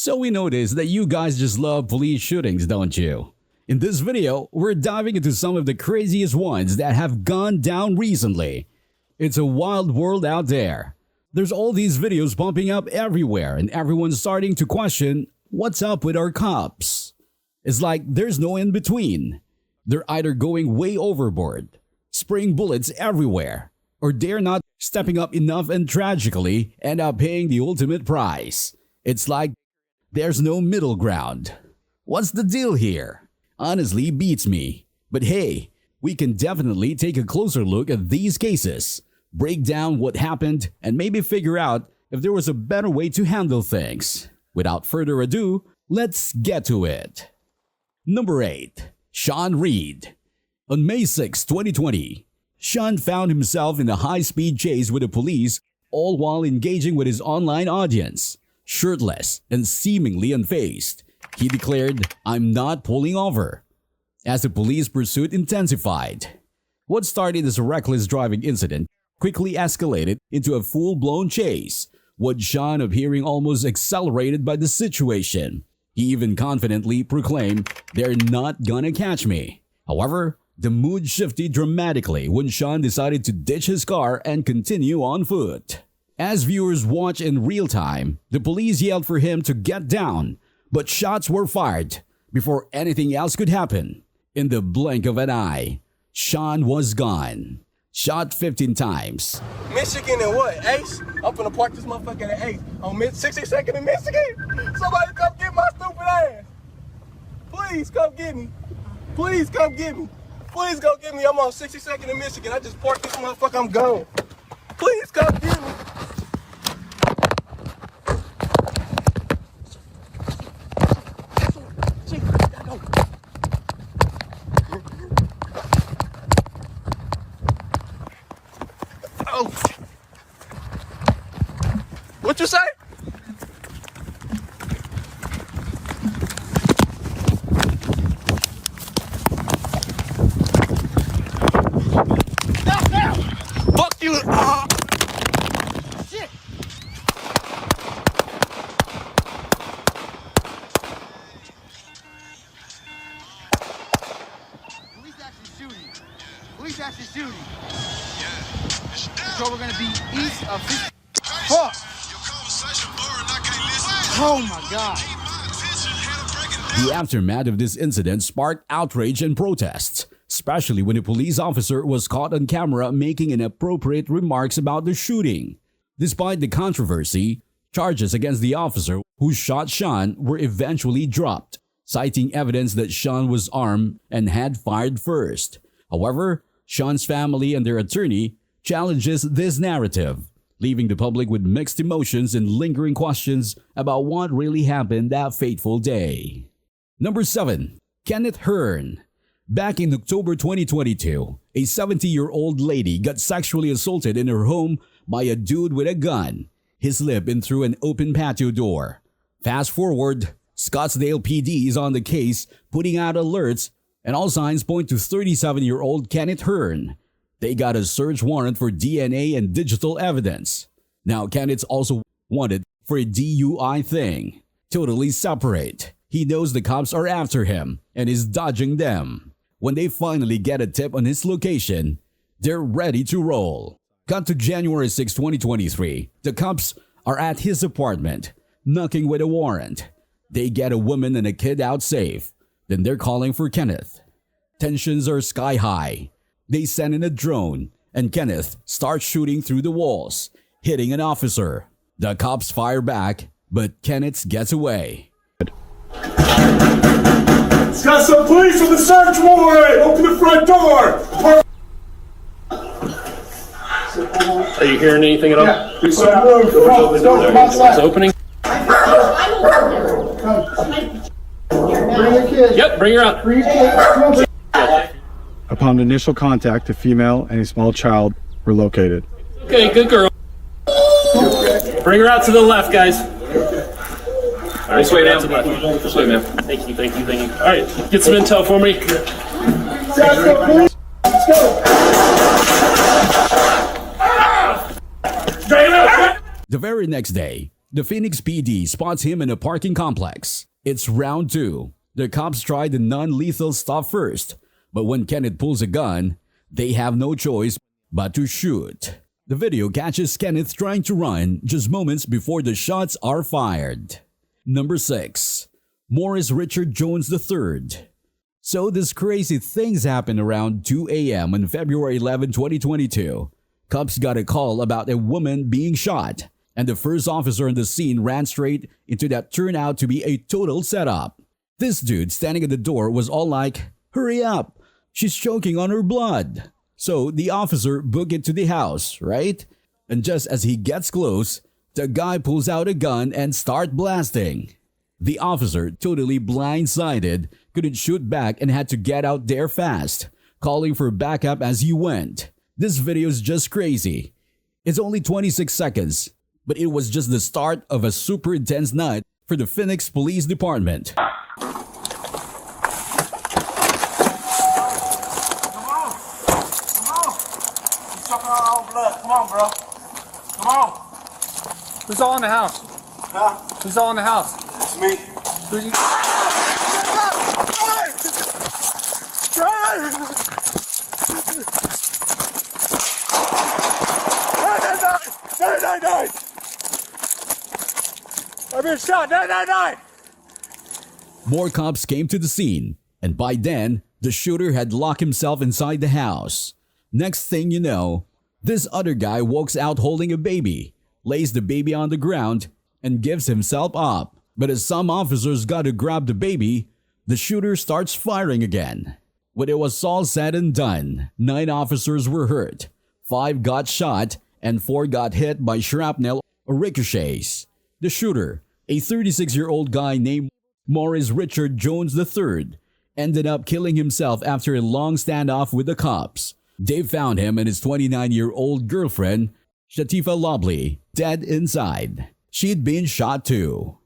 So we noticed that you guys just love police shootings, don't you? In this video, we're diving into some of the craziest ones that have gone down recently. It's a wild world out there. There's all these videos pumping up everywhere and everyone's starting to question, what's up with our cops? It's like there's no in between. They're either going way overboard, spraying bullets everywhere, or they're not stepping up enough and tragically end up paying the ultimate price. It's like there's no middle ground. What's the deal here? Honestly beats me. But hey, we can definitely take a closer look at these cases, break down what happened, and maybe figure out if there was a better way to handle things. Without further ado, let's get to it. Number 8. Sean Reed. On May 6, 2020, Sean found himself in a high-speed chase with the police, all while engaging with his online audience. Shirtless and seemingly unfazed, he declared, "I'm not pulling over," as the police pursuit intensified. What started as a reckless driving incident quickly escalated into a full-blown chase, with Sean appearing almost accelerated by the situation. He even confidently proclaimed, "They're not gonna catch me." However, the mood shifted dramatically when Sean decided to ditch his car and continue on foot. As viewers watch in real time, the police yelled for him to get down, but shots were fired before anything else could happen. In the blink of an eye, Sean was gone. Shot 15 times. Michigan and what? Ace? I'm finna park this motherfucker at Ace on 62nd in Michigan. Somebody come get my stupid ass. Please come get me. Please come get me. Please go get me. I'm on 62nd in Michigan. I just parked this motherfucker. I'm gone. Please come get me. Oh. What you say? Now! Fuck you! Shit! Police actually shooting. So we're gonna be east of this. Fuck! Oh my god. The aftermath of this incident sparked outrage and protests, especially when a police officer was caught on camera making inappropriate remarks about the shooting. Despite the controversy, charges against the officer who shot Sean were eventually dropped, citing evidence that Sean was armed and had fired first. However, Sean's family and their attorney challenges this narrative, leaving the public with mixed emotions and lingering questions about what really happened that fateful day. Number 7. Kenneth Hearn. Back in October 2022, a 70-year-old lady got sexually assaulted in her home by a dude with a gun. He slipped in through an open patio door. Fast forward, Scottsdale PD is on the case, putting out alerts, and all signs point to 37-year-old Kenneth Hearn. They got a search warrant for DNA and digital evidence. Now Kenneth's also wanted for a DUI thing. Totally separate. He knows the cops are after him and is dodging them. When they finally get a tip on his location, they're ready to roll. Cut to January 6, 2023. The cops are at his apartment, knocking with a warrant. They get a woman and a kid out safe. Then they're calling for Kenneth. Tensions are sky high. They send in a drone, and Kenneth starts shooting through the walls, hitting an officer. The cops fire back, but Kenneth gets away. It's got some police with a search warrant! Open the front door! Are you hearing anything at all? Yeah, it's opening? Bring your kid. Yep, bring her out. Bring your kid. Upon initial contact, a female and a small child were located. Okay, good girl. Bring her out to the left, guys. All right, this way, ma'am. This way, ma'am. Thank you. All right, get some intel for me. The very next day, The Phoenix PD spots him in a parking complex. It's round 2. The cops try the non-lethal stuff first, but when Kenneth pulls a gun, they have no choice but to shoot. The video catches Kenneth trying to run just moments before the shots are fired. Number 6. Morris Richard Jones III. So this crazy things happened around 2 a.m. on February 11, 2022. Cops got a call about a woman being shot, and the first officer on the scene ran straight into that turned out to be a total setup. This dude standing at the door was all like, "Hurry up, she's choking on her blood." So the officer booked it to the house, right? And just as he gets close, the guy pulls out a gun and starts blasting. The officer, totally blindsided, couldn't shoot back and had to get out there fast, calling for backup as he went. This video is just crazy. It's only 26 seconds, but it was just the start of a super intense night for the Phoenix Police Department. Come on, bro. Come on. Who's all in the house? Huh? Who's all in the house? It's me. Who you? Nine. I've been shot. Nine. More cops came to the scene, and by then, the shooter had locked himself inside the house. Next thing you know, this other guy walks out holding a baby, lays the baby on the ground, and gives himself up. But as some officers got to grab the baby, the shooter starts firing again. When it was all said and done, 9 officers were hurt, 5 got shot, and 4 got hit by shrapnel or ricochets. The shooter, a 36-year-old guy named Morris Richard Jones III, ended up killing himself after a long standoff with the cops. They found him and his 29-year-old girlfriend, Shatifa Lobley, dead inside. She'd been shot too.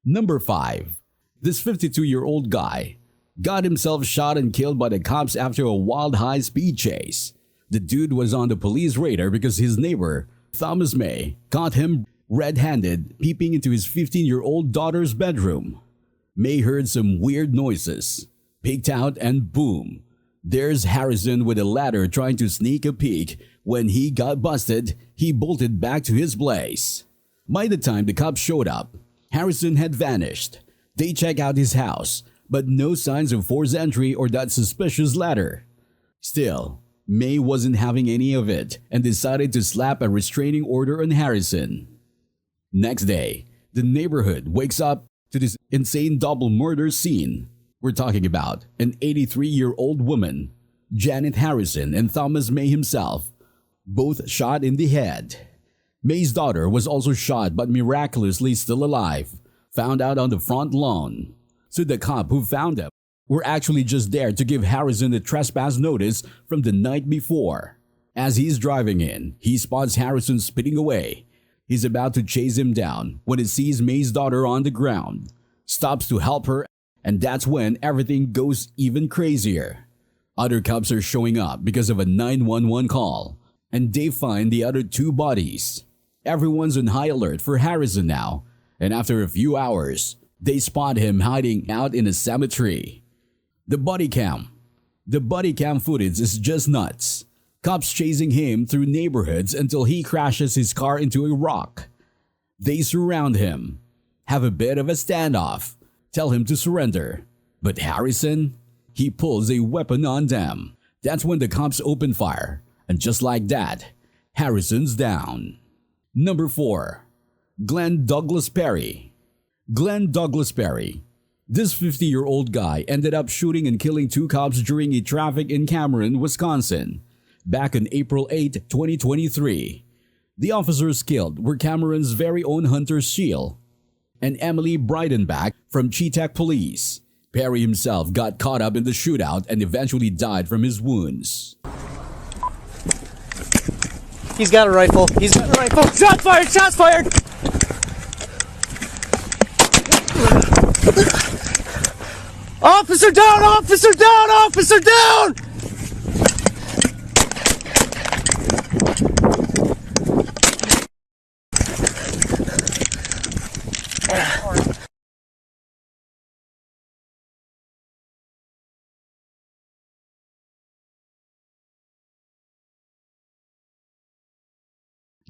Number 5. This 52-year-old guy got himself shot and killed by the cops after a wild high-speed chase. The dude was on the police radar because his neighbor, Thomas May, caught him red-handed peeping into his 15-year-old daughter's bedroom. May heard some weird noises, peeked out, and boom. There's Harrison with a ladder trying to sneak a peek. When he got busted, he bolted back to his place. By the time the cops showed up, Harrison had vanished. They checked out his house, but no signs of forced entry or that suspicious ladder. Still, May wasn't having any of it and decided to slap a restraining order on Harrison. Next day, the neighborhood wakes up to this insane double murder scene. We're talking about an 83-year-old woman, Janet Harrison, and Thomas May himself, both shot in the head. May's daughter was also shot but miraculously still alive, found out on the front lawn. So the cop who found them were actually just there to give Harrison a trespass notice from the night before. As he's driving in, he spots Harrison speeding away. He's about to chase him down when he sees May's daughter on the ground, stops to help her, and that's when everything goes even crazier. Other cops are showing up because of a 911 call, and they find the other 2 bodies. Everyone's on high alert for Harrison now, and after a few hours, they spot him hiding out in a cemetery. The body cam footage is just nuts. Cops chasing him through neighborhoods until he crashes his car into a rock. They surround him, have a bit of a standoff, tell him to surrender. But Harrison, he pulls a weapon on them. That's when the cops open fire, and just like that, Harrison's down. Number 4. Glenn Douglas Perry. Glenn Douglas Perry. This 50-year-old guy ended up shooting and killing 2 cops during a traffic in Cameron, Wisconsin, back on April 8, 2023. The officers killed were Cameron's very own Hunter Scheel and Emily Breidenbach from Cheetah Police. Perry himself got caught up in the shootout and eventually died from his wounds. He's got a rifle. Shots fired! Shots fired! Officer down! Officer down! Officer down!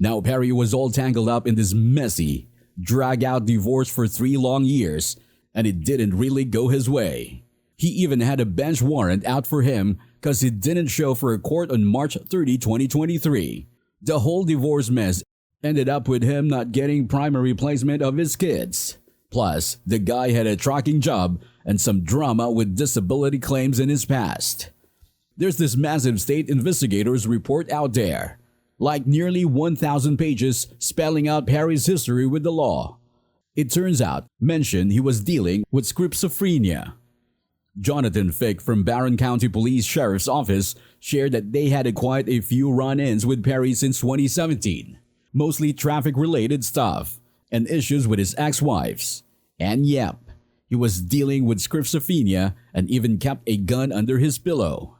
Now Perry was all tangled up in this messy, drag-out divorce for 3 long years, and it didn't really go his way. He even had a bench warrant out for him because he didn't show for a court on March 30, 2023. The whole divorce mess ended up with him not getting primary placement of his kids. Plus, the guy had a trucking job and some drama with disability claims in his past. There's this massive state investigators report out there, like nearly 1,000 pages spelling out Perry's history with the law. It turns out, mentioned he was dealing with schizophrenia. Jonathan Fick from Barron County Police Sheriff's Office shared that they had quite a few run-ins with Perry since 2017, mostly traffic-related stuff and issues with his ex-wives. And yep, he was dealing with schizophrenia and even kept a gun under his pillow.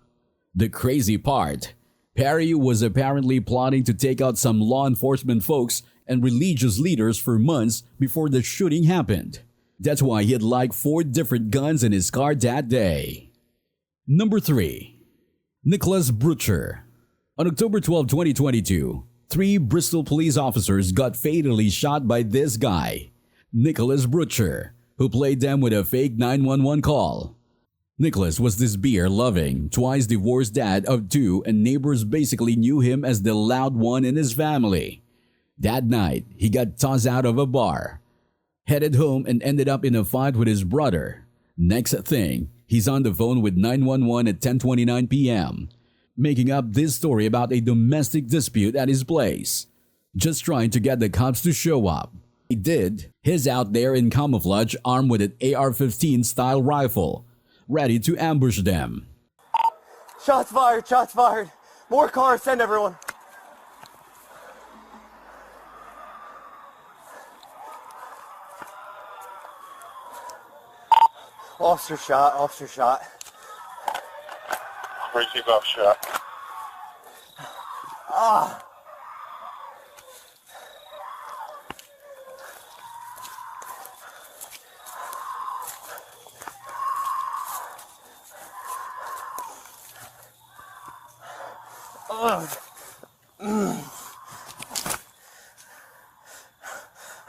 The crazy part, Perry was apparently plotting to take out some law enforcement folks and religious leaders for months before the shooting happened. That's why he had like 4 different guns in his car that day. Number 3. Nicholas Brucher. On October 12, 2022, 3 Bristol police officers got fatally shot by this guy, Nicholas Brucher, who played them with a fake 911 call. Nicholas was this beer-loving, twice-divorced dad of 2, and neighbors basically knew him as the loud one in his family. That night, he got tossed out of a bar, headed home, and ended up in a fight with his brother. Next thing, he's on the phone with 911 at 10:29 p.m., making up this story about a domestic dispute at his place, just trying to get the cops to show up. He did. He's out there in camouflage, armed with an AR-15 style rifle, ready to ambush them. Shots fired, shots fired. More cars, send everyone. Officer shot, officer shot. Receive off shot. Ah.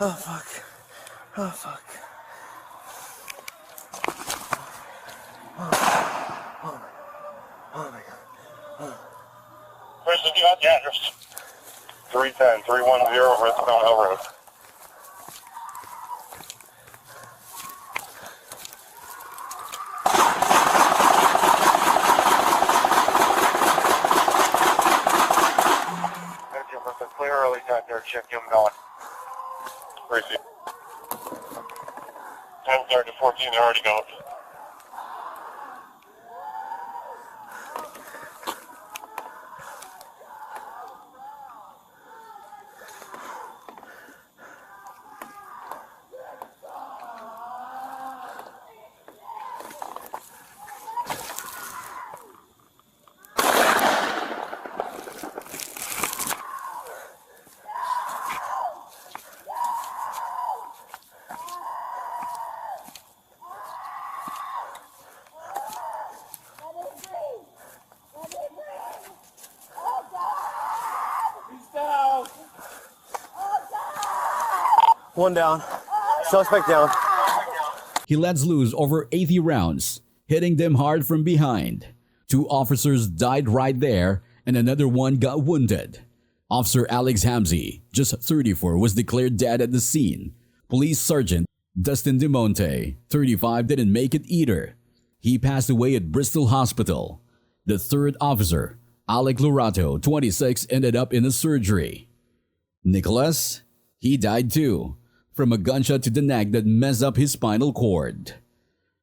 Oh fuck. Oh fuck. Where's the address? 310, 310 Redstone Hill Road. Clear early time there, check him going. Receive. 10:30 to 14, they're already going. One down. Suspect down. He lets loose over 80 rounds, hitting them hard from behind. 2 officers died right there, and another one got wounded. Officer Alex Hamzy, just 34, was declared dead at the scene. Police Sergeant Dustin DeMonte, 35, didn't make it either. He passed away at Bristol Hospital. The 3rd officer, Alec Lorato, 26, ended up in a surgery. Nicholas? He died too, from a gunshot to the neck that messed up his spinal cord.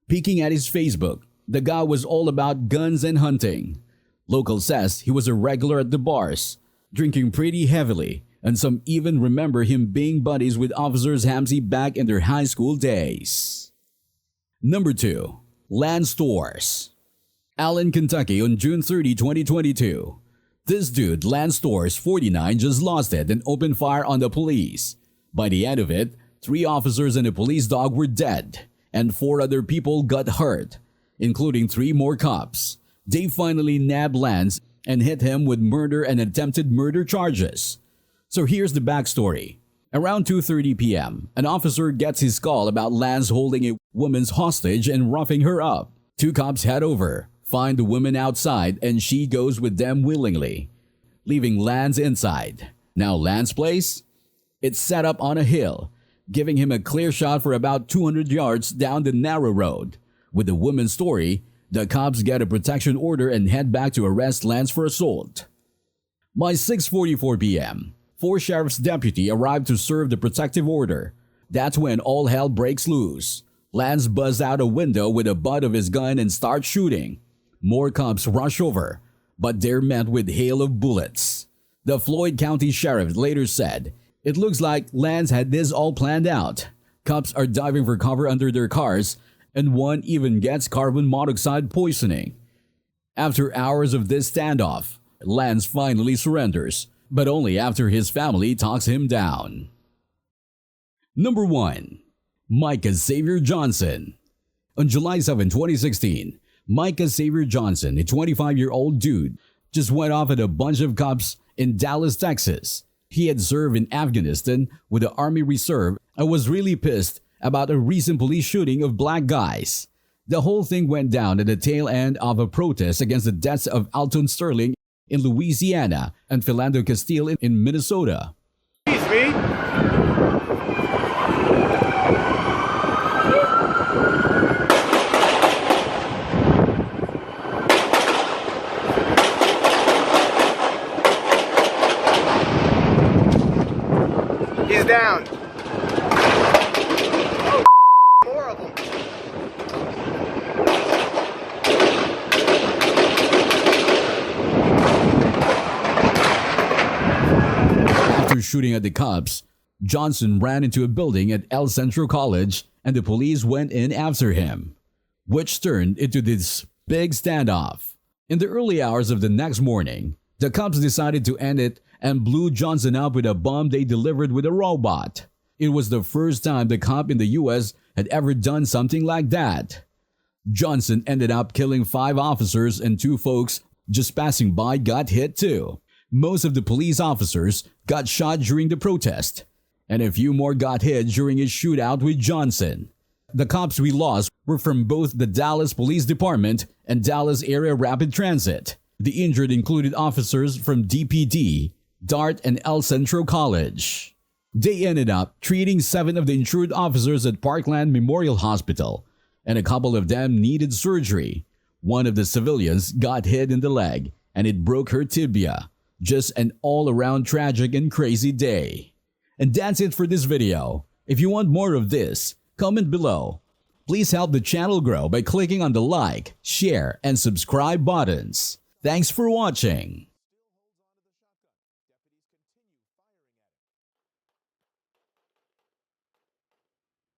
Peeking at his Facebook, the guy was all about guns and hunting. Local says he was a regular at the bars, drinking pretty heavily, and some even remember him being buddies with Officers Hamzy back in their high school days. Number 2. Lance Storrs. Allen, Kentucky on June 30, 2022. This dude, Lance Storrs, 49, just lost it and opened fire on the police. By the end of it, 3 officers and a police dog were dead, and 4 other people got hurt, including 3 more cops. They finally nabbed Lance and hit him with murder and attempted murder charges. So here's the backstory. Around 2:30 p.m., an officer gets his call about Lance holding a woman's hostage and roughing her up. Two cops head over, find the woman outside, and she goes with them willingly, leaving Lance inside. Now Lance's place? It's set up on a hill, giving him a clear shot for about 200 yards down the narrow road. With the woman's story, the cops get a protection order and head back to arrest Lance for assault. By 6:44 p.m., 4 sheriff's deputies arrive to serve the protective order. That's when all hell breaks loose. Lance buzzes out a window with the butt of his gun and starts shooting. More cops rush over, but they're met with hail of bullets. The Floyd County Sheriff later said, "It looks like Lance had this all planned out. Cops are diving for cover under their cars, and one even gets carbon monoxide poisoning." After hours of this standoff, Lance finally surrenders, but only after his family talks him down. Number 1. Micah Xavier Johnson. On July 7, 2016, Micah Xavier Johnson, a 25-year-old dude, just went off at a bunch of cops in Dallas, Texas. He had served in Afghanistan with the Army Reserve and was really pissed about a recent police shooting of black guys. The whole thing went down at the tail end of a protest against the deaths of Alton Sterling in Louisiana and Philando Castile in Minnesota. He's down. More of them. After shooting at the cops, Johnson ran into a building at El Centro College and the police went in after him, which turned into this big standoff. In the early hours of the next morning, the cops decided to end it and blew Johnson up with a bomb they delivered with a robot. It was the first time the cop in the US had ever done something like that. Johnson ended up killing 5 officers and 2 folks just passing by got hit too. Most of the police officers got shot during the protest, and a few more got hit during his shootout with Johnson. The cops we lost were from both the Dallas Police Department and Dallas Area Rapid Transit. The injured included officers from DPD, DART, and El Centro College. They ended up treating 7 of the injured officers at Parkland Memorial Hospital, and a couple of them needed surgery. One of the civilians got hit in the leg, and it broke her tibia. Just an all-around tragic and crazy day. And that's it for this video. If you want more of this, comment below. Please help the channel grow by clicking on the like, share, and subscribe buttons. Thanks for watching.